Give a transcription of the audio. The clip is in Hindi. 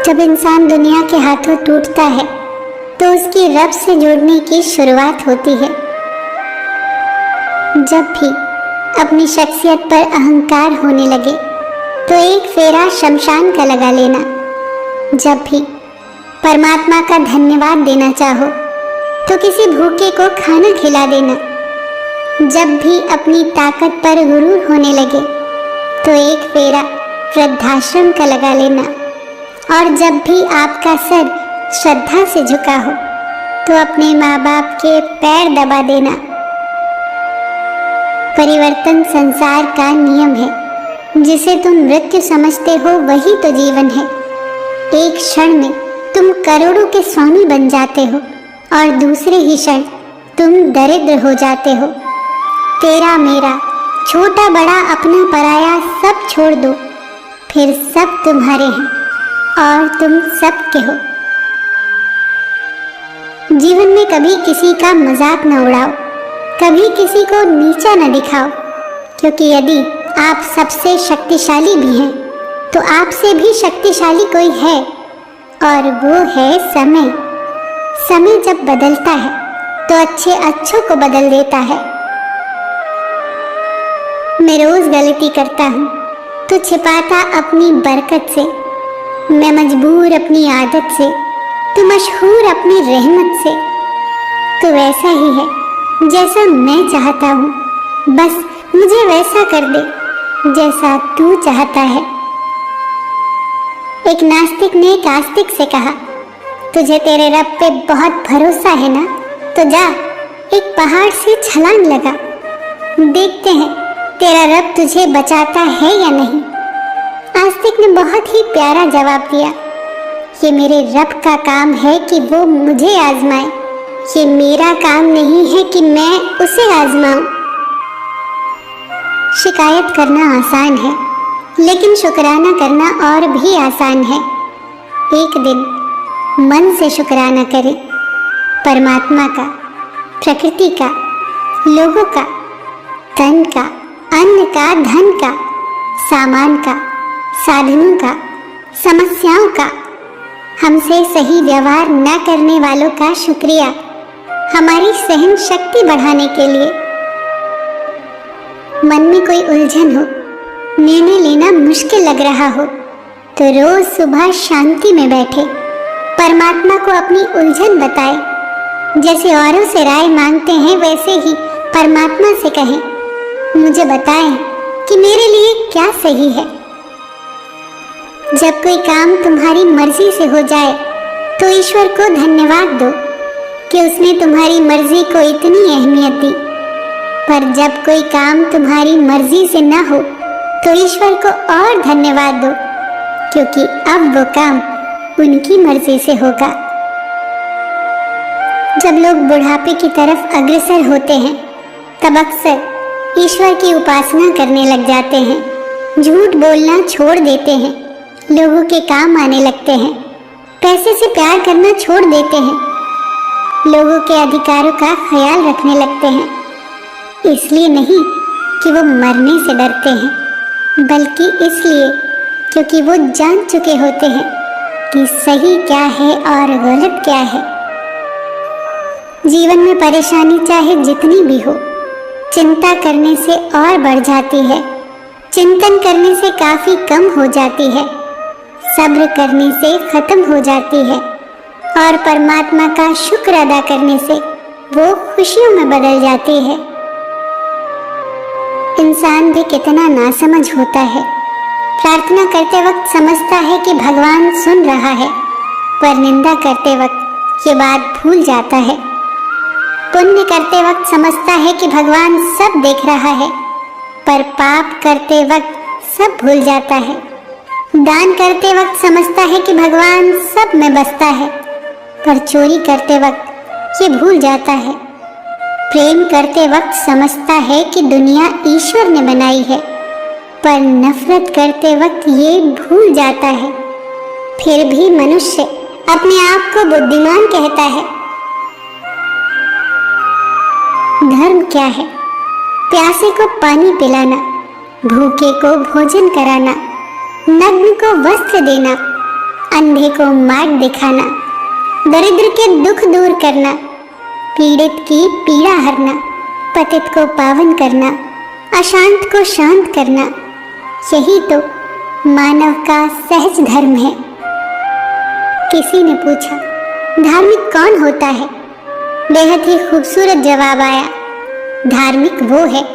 जब इंसान दुनिया के हाथों टूटता है तो उसकी रब से जुड़ने की शुरुआत होती है। जब भी अपनी शख्सियत पर अहंकार होने लगे तो एक फेरा शमशान का लगा लेना। जब भी परमात्मा का धन्यवाद देना चाहो तो किसी भूखे को खाना खिला देना। जब भी अपनी ताकत पर गुरूर होने लगे तो एक फेरा वृद्धाश्रम का लगा लेना। और जब भी आपका सर श्रद्धा से झुका हो तो अपने माँ बाप के पैर दबा देना। परिवर्तन संसार का नियम है। जिसे तुम मृत्यु समझते हो वही तो जीवन है। एक क्षण में तुम करोड़ों के स्वामी बन जाते हो और दूसरे ही क्षण तुम दरिद्र हो जाते हो। तेरा मेरा छोटा बड़ा अपना पराया सब छोड़ दो, फिर सब तुम्हारे हैं और तुम सबके हो। जीवन में कभी किसी का मजाक न उड़ाओ, कभी किसी को नीचा न दिखाओ, क्योंकि यदि आप सबसे शक्तिशाली भी हैं तो आपसे भी शक्तिशाली कोई है और वो है समय। समय जब बदलता है तो अच्छे अच्छों को बदल देता है। मैं रोज गलती करता हूँ तो छिपाता अपनी बरकत से। मैं मजबूर अपनी आदत से तो मशहूर अपनी रहमत से। तो वैसा ही है जैसा मैं चाहता हूँ, बस मुझे वैसा कर दे जैसा तू चाहता है। एक नास्तिक ने एक आस्तिक से कहा, तुझे तेरे रब पे बहुत भरोसा है ना, तो जा एक पहाड़ से छलांग लगा, देखते हैं तेरा रब तुझे बचाता है या नहीं। आस्तिक ने बहुत ही प्यारा जवाब दिया, ये मेरे रब का काम है कि वो मुझे आजमाए, ये मेरा काम नहीं है कि मैं उसे आजमाऊं। शिकायत करना आसान है, लेकिन शुक्राना करना और भी आसान है। एक दिन मन से शुक्राना करें, परमात्मा का, प्रकृति का, लोगों का, तन का, अन्न का, धन का, सामान का, साधनों का, समस्याओं का। हमसे सही व्यवहार न करने वालों का शुक्रिया हमारी सहन शक्ति बढ़ाने के लिए। मन में कोई उलझन हो, निर्णय लेना मुश्किल लग रहा हो, तो रोज सुबह शांति में बैठे परमात्मा को अपनी उलझन बताए। जैसे औरों से राय मांगते हैं वैसे ही परमात्मा से कहें, मुझे बताएं कि मेरे लिए क्या सही है। जब कोई काम तुम्हारी मर्जी से हो जाए तो ईश्वर को धन्यवाद दो कि उसने तुम्हारी मर्जी को इतनी अहमियत दी। पर जब कोई काम तुम्हारी मर्जी से न हो तो ईश्वर को और धन्यवाद दो, क्योंकि अब वो काम उनकी मर्जी से होगा। जब लोग बुढ़ापे की तरफ अग्रसर होते हैं तब अक्सर ईश्वर की उपासना करने लग जाते हैं, झूठ बोलना छोड़ देते हैं, लोगों के काम आने लगते हैं, पैसे से प्यार करना छोड़ देते हैं, लोगों के अधिकारों का ख्याल रखने लगते हैं। इसलिए नहीं कि वो मरने से डरते हैं, बल्कि इसलिए क्योंकि वो जान चुके होते हैं कि सही क्या है और गलत क्या है। जीवन में परेशानी चाहे जितनी भी हो, चिंता करने से और बढ़ जाती है, चिंतन करने से काफी कम हो जाती है, सब्र करने से खत्म हो जाती है और परमात्मा का शुक्र अदा करने से वो खुशियों में बदल जाती है। इंसान भी कितना नासमझ होता है। प्रार्थना करते वक्त समझता है कि भगवान सुन रहा है, पर निंदा करते वक्त ये बात भूल जाता है। पुण्य करते वक्त समझता है कि भगवान सब देख रहा है, पर पाप करते वक्त सब भूल जाता है। दान करते वक्त समझता है कि भगवान सब में बसता है, पर चोरी करते वक्त ये भूल जाता है। प्रेम करते वक्त समझता है कि दुनिया ईश्वर ने बनाई है, पर नफरत करते वक्त ये भूल जाता है। फिर भी मनुष्य अपने आप को बुद्धिमान कहता है। धर्म क्या है? प्यासे को पानी पिलाना, भूखे को भोजन कराना, नग्न को वस्त्र देना, अंधे को मार्ग दिखाना, दरिद्र के दुख दूर करना, पीड़ित की पीड़ा हरना, पतित को पावन करना, अशांत को शांत करना, यही तो मानव का सहज धर्म है। किसी ने पूछा, धार्मिक कौन होता है? बेहद ही खूबसूरत जवाब आया, धार्मिक वो है